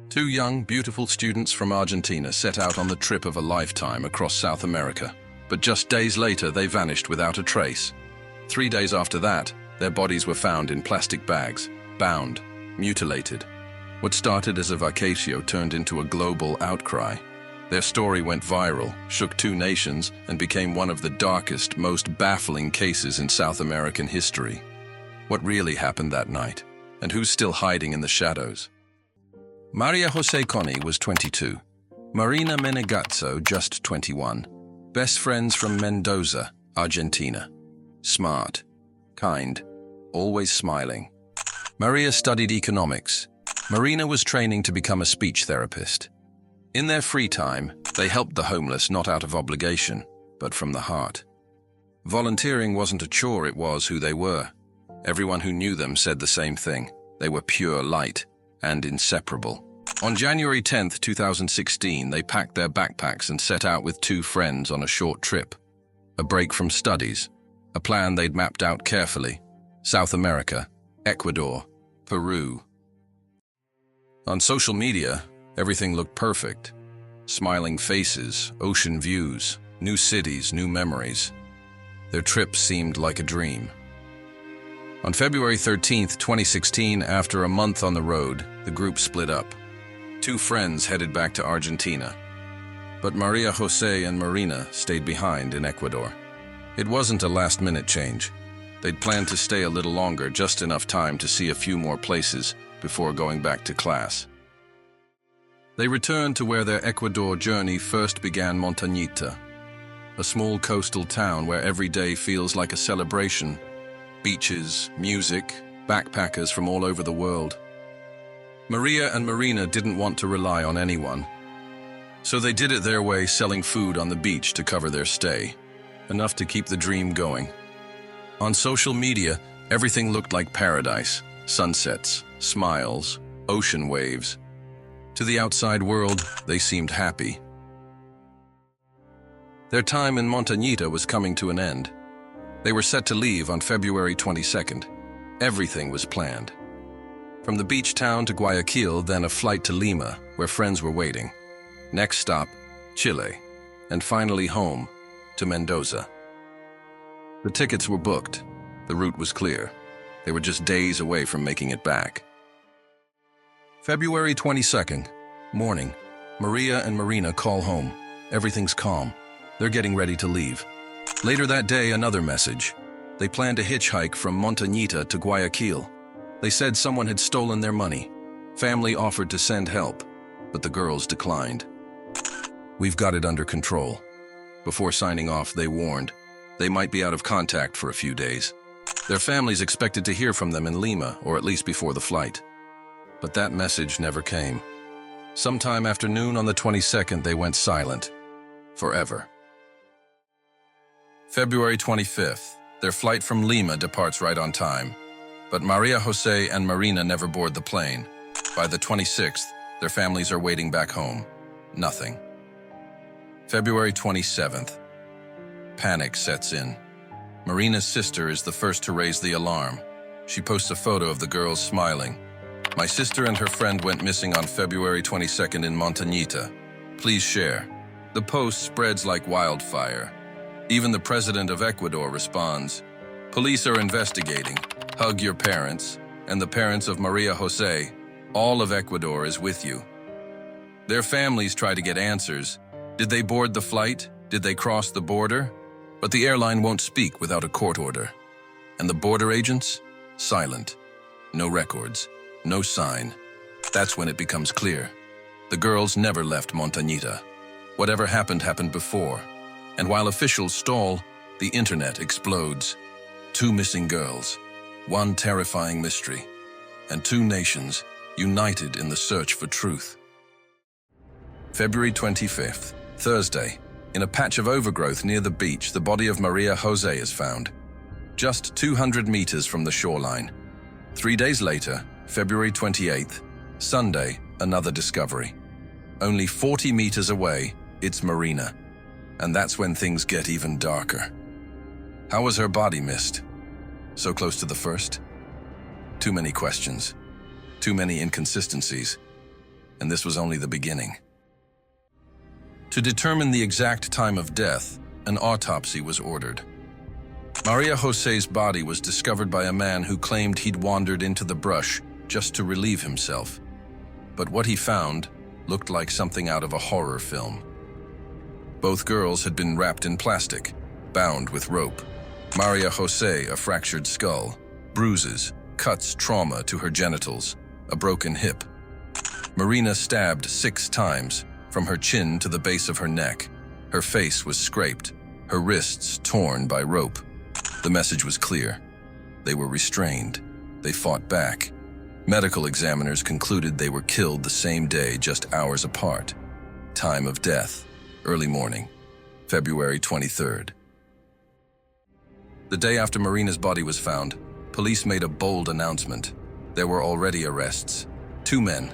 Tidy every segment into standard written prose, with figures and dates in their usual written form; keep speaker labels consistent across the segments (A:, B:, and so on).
A: Two young, beautiful students from Argentina set out on the trip of a lifetime across South America. But just days later, they vanished without a trace. 3 days after that, their bodies were found in plastic bags, bound, mutilated. What started as a vacatio turned into a global outcry. Their story went viral, shook 2 nations, and became one of the darkest, most baffling cases in South American history. What really happened that night? And who's still hiding in the shadows? Maria Jose Coni was 22. Marina Menegazzo just 21. Best friends from Mendoza, Argentina. Smart, kind, always smiling. Maria studied economics. Marina was training to become a speech therapist. In their free time, they helped the homeless not out of obligation, but from the heart. Volunteering wasn't a chore, it was who they were. Everyone who knew them said the same thing. They were pure light and inseparable. On January 10, 2016, they packed their backpacks and set out with 2 friends on a short trip. A break from studies, a plan they'd mapped out carefully. South America, Ecuador, Peru. On social media, everything looked perfect. Smiling faces, ocean views, new cities, new memories. Their trip seemed like a dream. On February 13, 2016, after a month on the road, the group split up. 2 friends headed back to Argentina. But Maria Jose and Marina stayed behind in Ecuador. It wasn't a last-minute change. They'd planned to stay a little longer, just enough time to see a few more places before going back to class. They returned to where their Ecuador journey first began, Montañita, a small coastal town where every day feels like a celebration. Beaches, music, backpackers from all over the world. Maria and Marina didn't want to rely on anyone, so they did it their way, selling food on the beach to cover their stay, enough to keep the dream going. On social media, everything looked like paradise: sunsets, smiles, ocean waves. To the outside world, they seemed happy. Their time in Montañita was coming to an end. They were set to leave on February 22nd. Everything was planned. From the beach town to Guayaquil, then a flight to Lima, where friends were waiting. Next stop, Chile, and finally home, to Mendoza. The tickets were booked. The route was clear. They were just days away from making it back. February 22nd, morning. Maria and Marina call home. Everything's calm. They're getting ready to leave. Later that day, another message. They planned a hitchhike from Montañita to Guayaquil. They said someone had stolen their money. Family offered to send help, but the girls declined. "We've got it under control." Before signing off, they warned they might be out of contact for a few days. Their families expected to hear from them in Lima, or at least before the flight. But that message never came. Sometime after noon on the 22nd, they went silent. Forever. February 25th, their flight from Lima departs right on time. But Maria Jose and Marina never board the plane. By the 26th, their families are waiting back home. Nothing. February 27th. Panic sets in. Marina's sister is the first to raise the alarm. She posts a photo of the girls smiling. "My sister and her friend went missing on February 22nd in Montañita. Please share." The post spreads like wildfire. Even the president of Ecuador responds. "Police are investigating. Hug your parents, and the parents of Maria Jose. All of Ecuador is with you." Their families try to get answers. Did they board the flight? Did they cross the border? But the airline won't speak without a court order. And the border agents? Silent. No records. No sign. That's when it becomes clear. The girls never left Montañita. Whatever happened happened before. And while officials stall, the internet explodes. 2 missing girls. 1 terrifying mystery. And 2 nations united in the search for truth. February 25th, Thursday. In a patch of overgrowth near the beach, the body of Maria Jose is found. Just 200 meters from the shoreline. 3 days later, February 28th, Sunday, another discovery. Only 40 meters away, it's Marina. And that's when things get even darker. How was her body missed? So close to the first? Too many questions. Too many inconsistencies. and this was only the beginning. To determine the exact time of death, an autopsy was ordered. Maria José's body was discovered by a man who claimed he'd wandered into the brush just to relieve himself. But what he found looked like something out of a horror film. Both girls had been wrapped in plastic, bound with rope. Maria José, a fractured skull, bruises, cuts, trauma to her genitals, a broken hip. Marina stabbed 6 times, from her chin to the base of her neck. Her face was scraped, her wrists torn by rope. The message was clear. They were restrained. They fought back. Medical examiners concluded they were killed the same day, just hours apart. Time of death, early morning, February 23rd. The day after Marina's body was found, police made a bold announcement. There were already arrests. 2 men,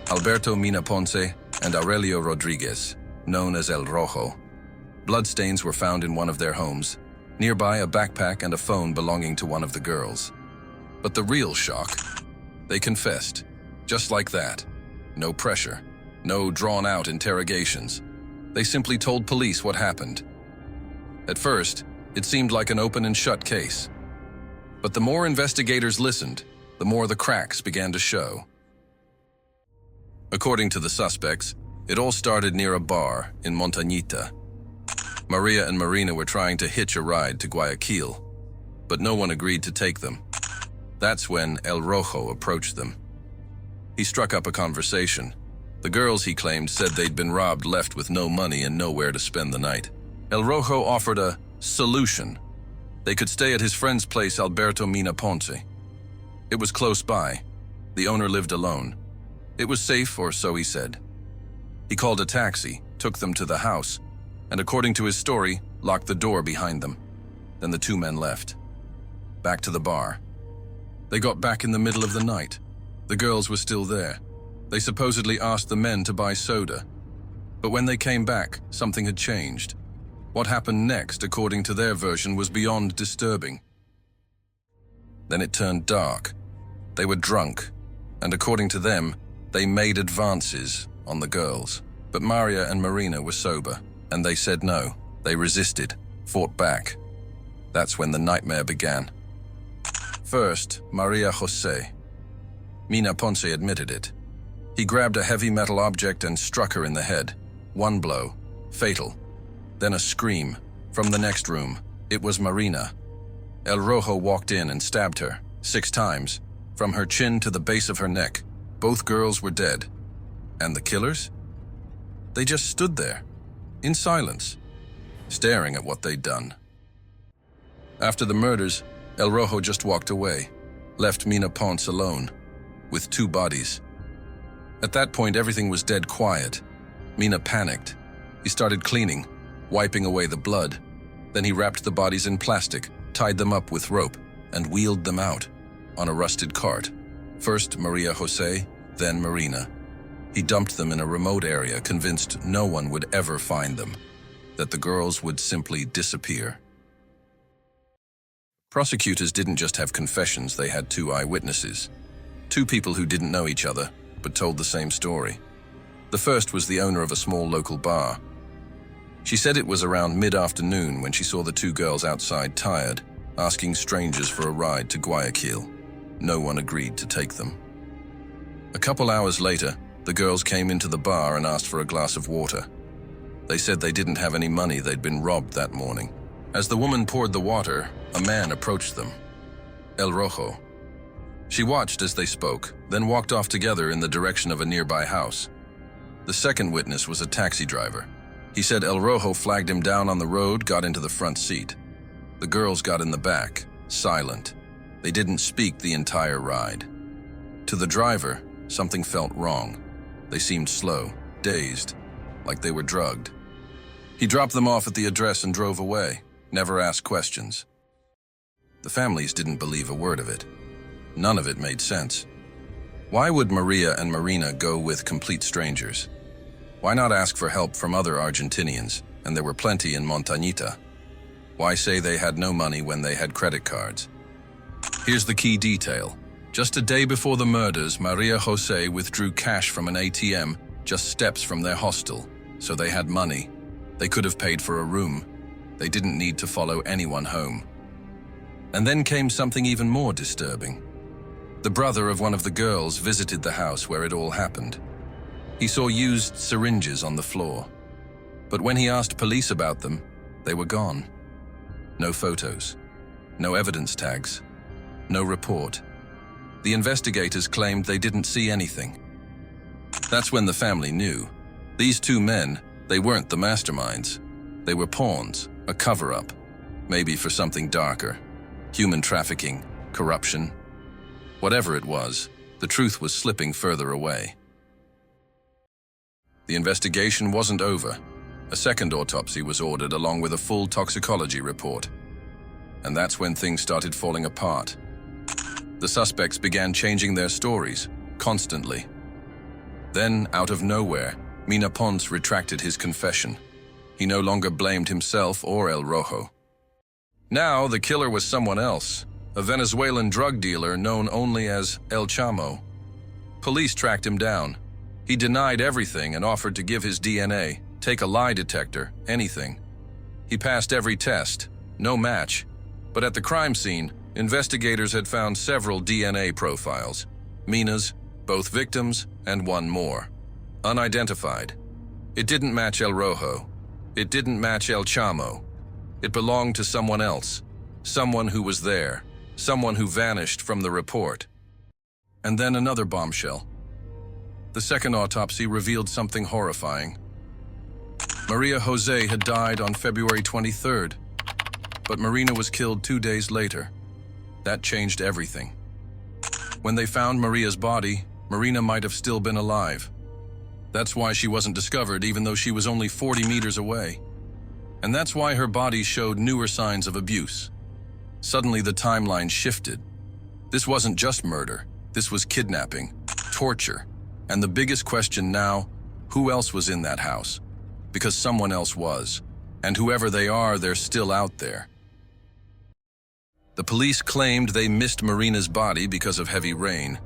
A: Alberto Mina Ponce and Aurelio Rodriguez, known as El Rojo. Bloodstains were found in one of their homes. Nearby, a backpack and a phone belonging to one of the girls. But the real shock, they confessed, just like that. No pressure, no drawn-out interrogations. They simply told police what happened. At first, it seemed like an open and shut case. But the more investigators listened, the more the cracks began to show. According to the suspects, it all started near a bar in Montañita. Maria and Marina were trying to hitch a ride to Guayaquil, but no one agreed to take them. That's when El Rojo approached them. He struck up a conversation. The girls, he claimed, said they'd been robbed, left with no money and nowhere to spend the night. El Rojo offered a solution. They could stay at his friend's place, Alberto Mina Ponce. It was close by. The owner lived alone. It was safe, or so he said. He called a taxi, took them to the house, and according to his story, locked the door behind them. Then the 2 men left. Back to the bar. They got back in the middle of the night. The girls were still there. They supposedly asked the men to buy soda. But when they came back, something had changed. What happened next, according to their version, was beyond disturbing. Then it turned dark. They were drunk, and according to them, they made advances on the girls. But Maria and Marina were sober, and they said no. They resisted, fought back. That's when the nightmare began. First, Maria José. Mina Ponce admitted it. He grabbed a heavy metal object and struck her in the head. 1 blow, fatal. Then a scream. From the next room, it was Marina. El Rojo walked in and stabbed her 6 times, from her chin to the base of her neck. Both girls were dead. And the killers? They just stood there, in silence, staring at what they'd done. After the murders, El Rojo just walked away, left Mina Ponce alone, with 2 bodies. At that point, everything was dead quiet. Mina panicked. He started cleaning, wiping away the blood. Then he wrapped the bodies in plastic, tied them up with rope, and wheeled them out on a rusted cart. First Maria José, then Marina. He dumped them in a remote area, convinced no one would ever find them, that the girls would simply disappear. Prosecutors didn't just have confessions, they had 2 eyewitnesses. 2 people who didn't know each other, but told the same story. The first was the owner of a small local bar. She said it was around mid-afternoon when she saw the 2 girls outside, tired, asking strangers for a ride to Guayaquil. No one agreed to take them. A couple hours later, the girls came into the bar and asked for a glass of water. They said they didn't have any money, they'd been robbed that morning. As the woman poured the water, a man approached them. El Rojo. She watched as they spoke, then walked off together in the direction of a nearby house. The second witness was a taxi driver. He said El Rojo flagged him down on the road, got into the front seat. The girls got in the back, silent. They didn't speak the entire ride. To the driver, something felt wrong. They seemed slow, dazed, like they were drugged. He dropped them off at the address and drove away, never asked questions. The families didn't believe a word of it. None of it made sense. Why would Maria and Marina go with complete strangers? Why not ask for help from other Argentinians, and there were plenty in Montañita? Why say they had no money when they had credit cards? Here's the key detail. Just a day before the murders, Maria Jose withdrew cash from an ATM just steps from their hostel, so they had money. They could have paid for a room. They didn't need to follow anyone home. And then came something even more disturbing. The brother of one of the girls visited the house where it all happened. He saw used syringes on the floor. But when he asked police about them, they were gone. No photos, no evidence tags, no report. The investigators claimed they didn't see anything. That's when the family knew. These two men, they weren't the masterminds. They were pawns, a cover-up, maybe for something darker. Human trafficking, corruption. Whatever it was, the truth was slipping further away. The investigation wasn't over. A second autopsy was ordered along with a full toxicology report. And that's when things started falling apart. The suspects began changing their stories, constantly. Then, out of nowhere, Mina Ponce retracted his confession. He no longer blamed himself or El Rojo. Now, the killer was someone else, a Venezuelan drug dealer known only as El Chamo. Police tracked him down. He denied everything and offered to give his DNA, take a lie detector, anything. He passed every test, no match. But at the crime scene, investigators had found several DNA profiles. Mina's, both victims, and one more. Unidentified. It didn't match El Rojo. It didn't match El Chamo. It belonged to someone else. Someone who was there. Someone who vanished from the report. And then another bombshell. The second autopsy revealed something horrifying. Maria Jose had died on February 23rd, but Marina was killed 2 days later. That changed everything. When they found Maria's body, Marina might have still been alive. That's why she wasn't discovered even though she was only 40 meters away. And that's why her body showed newer signs of abuse. Suddenly the timeline shifted. This wasn't just murder. This was kidnapping, torture. And the biggest question now, who else was in that house? Because someone else was. And whoever they are, they're still out there. The police claimed they missed Marina's body because of heavy rain.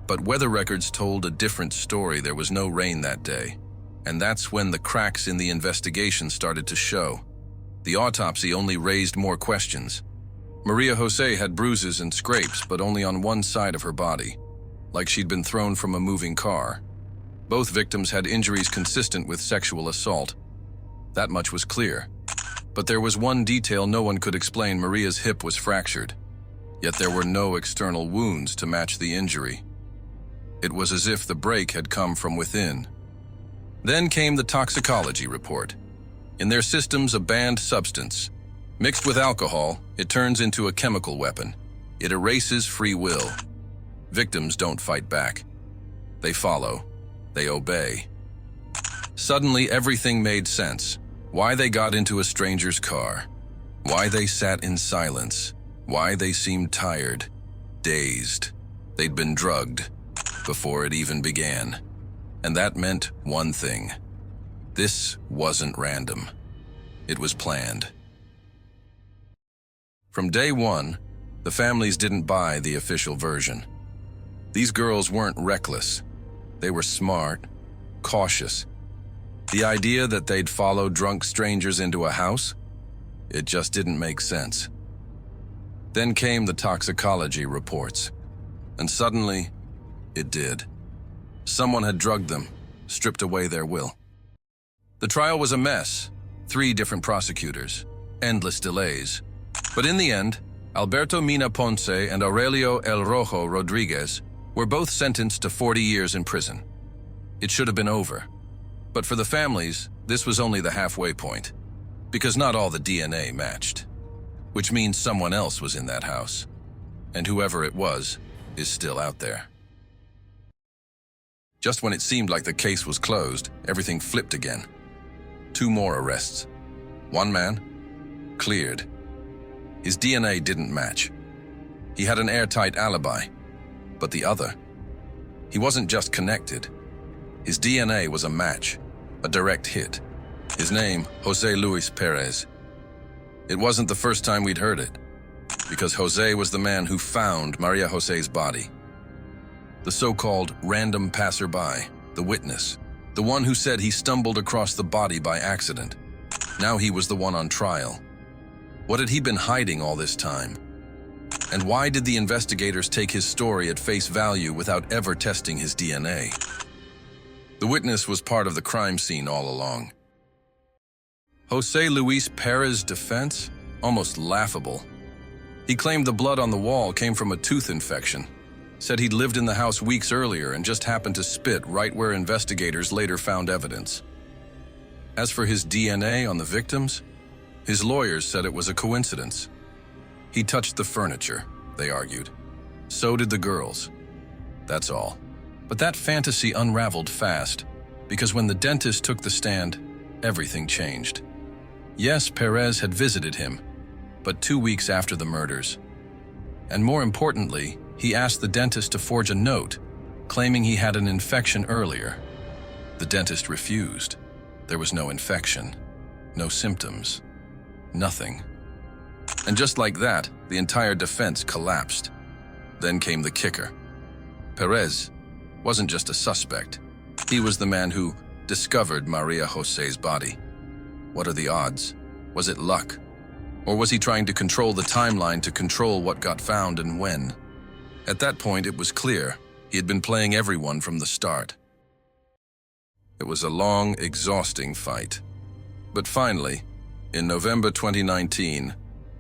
A: But weather records told a different story. There was no rain that day. And that's when the cracks in the investigation started to show. The autopsy only raised more questions. Maria Jose had bruises and scrapes, but only on one side of her body, like she'd been thrown from a moving car. Both victims had injuries consistent with sexual assault. That much was clear. But there was one detail no one could explain. Maria's hip was fractured. Yet there were no external wounds to match the injury. It was as if the break had come from within. Then came the toxicology report. In their systems, a banned substance. Mixed with alcohol, it turns into a chemical weapon. It erases free will. Victims don't fight back. They follow. They obey. Suddenly, everything made sense. Why they got into a stranger's car. Why they sat in silence. Why they seemed tired, dazed. They'd been drugged before it even began. And that meant one thing. This wasn't random. It was planned. From day one, the families didn't buy the official version. These girls weren't reckless. They were smart, cautious. The idea that they'd follow drunk strangers into a house? It just didn't make sense. Then came the toxicology reports. And suddenly, it did. Someone had drugged them, stripped away their will. The trial was a mess. 3 different prosecutors. Endless delays. But in the end, Alberto Mina Ponce and Aurelio El Rojo Rodriguez were both sentenced to 40 years in prison. It should have been over. But for the families, this was only the halfway point. Because not all the DNA matched. Which means someone else was in that house. And whoever it was is still out there. Just when it seemed like the case was closed, everything flipped again. 2 more arrests. One man, cleared. His DNA didn't match. He had an airtight alibi. But the other, he wasn't just connected. His DNA was a match, a direct hit. His name, Jose Luis Perez. It wasn't the first time we'd heard it, because Jose was the man who found Maria Jose's body. the so-called random passerby, the witness, the one who said he stumbled across the body by accident. Now he was the one on trial. What had he been hiding all this time? And why did the investigators take his story at face value without ever testing his DNA? The witness was part of the crime scene all along. José Luis Pérez's defense? Almost laughable. He claimed the blood on the wall came from a tooth infection, said he'd lived in the house weeks earlier and just happened to spit right where investigators later found evidence. As for his DNA on the victims, his lawyers said it was a coincidence. He touched the furniture, they argued. So did the girls. That's all. But that fantasy unraveled fast, because when the dentist took the stand, everything changed. Yes, Pérez had visited him, but 2 weeks after the murders. And more importantly, he asked the dentist to forge a note, claiming he had an infection earlier. The dentist refused. There was no infection, no symptoms, nothing. And just like that, the entire defense collapsed. Then came the kicker. Pérez wasn't just a suspect. He was the man who discovered Maria José's body. What are the odds? Was it luck? Or was he trying to control the timeline to control what got found and when? At that point, it was clear he had been playing everyone from the start. It was a long, exhausting fight. But finally, in November 2019,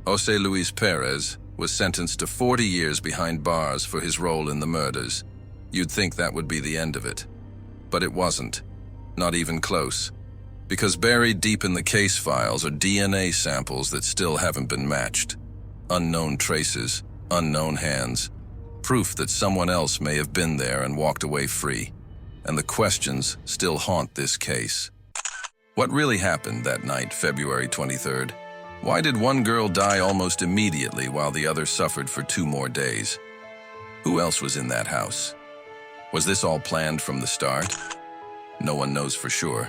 A: José Luis Pérez was sentenced to 40 years behind bars for his role in the murders. You'd think that would be the end of it. But it wasn't. Not even close. Because buried deep in the case files are DNA samples that still haven't been matched. Unknown traces, unknown hands. Proof that someone else may have been there and walked away free. And the questions still haunt this case. What really happened that night, February 23rd? Why did one girl die almost immediately while the other suffered for 2 more days? Who else was in that house? Was this all planned from the start? No one knows for sure.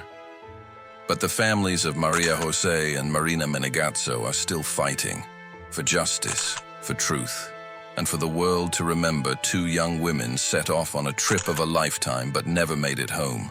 A: But the families of Maria José and Marina Menegazzo are still fighting for justice, for truth, and for the world to remember 2 young women set off on a trip of a lifetime but never made it home.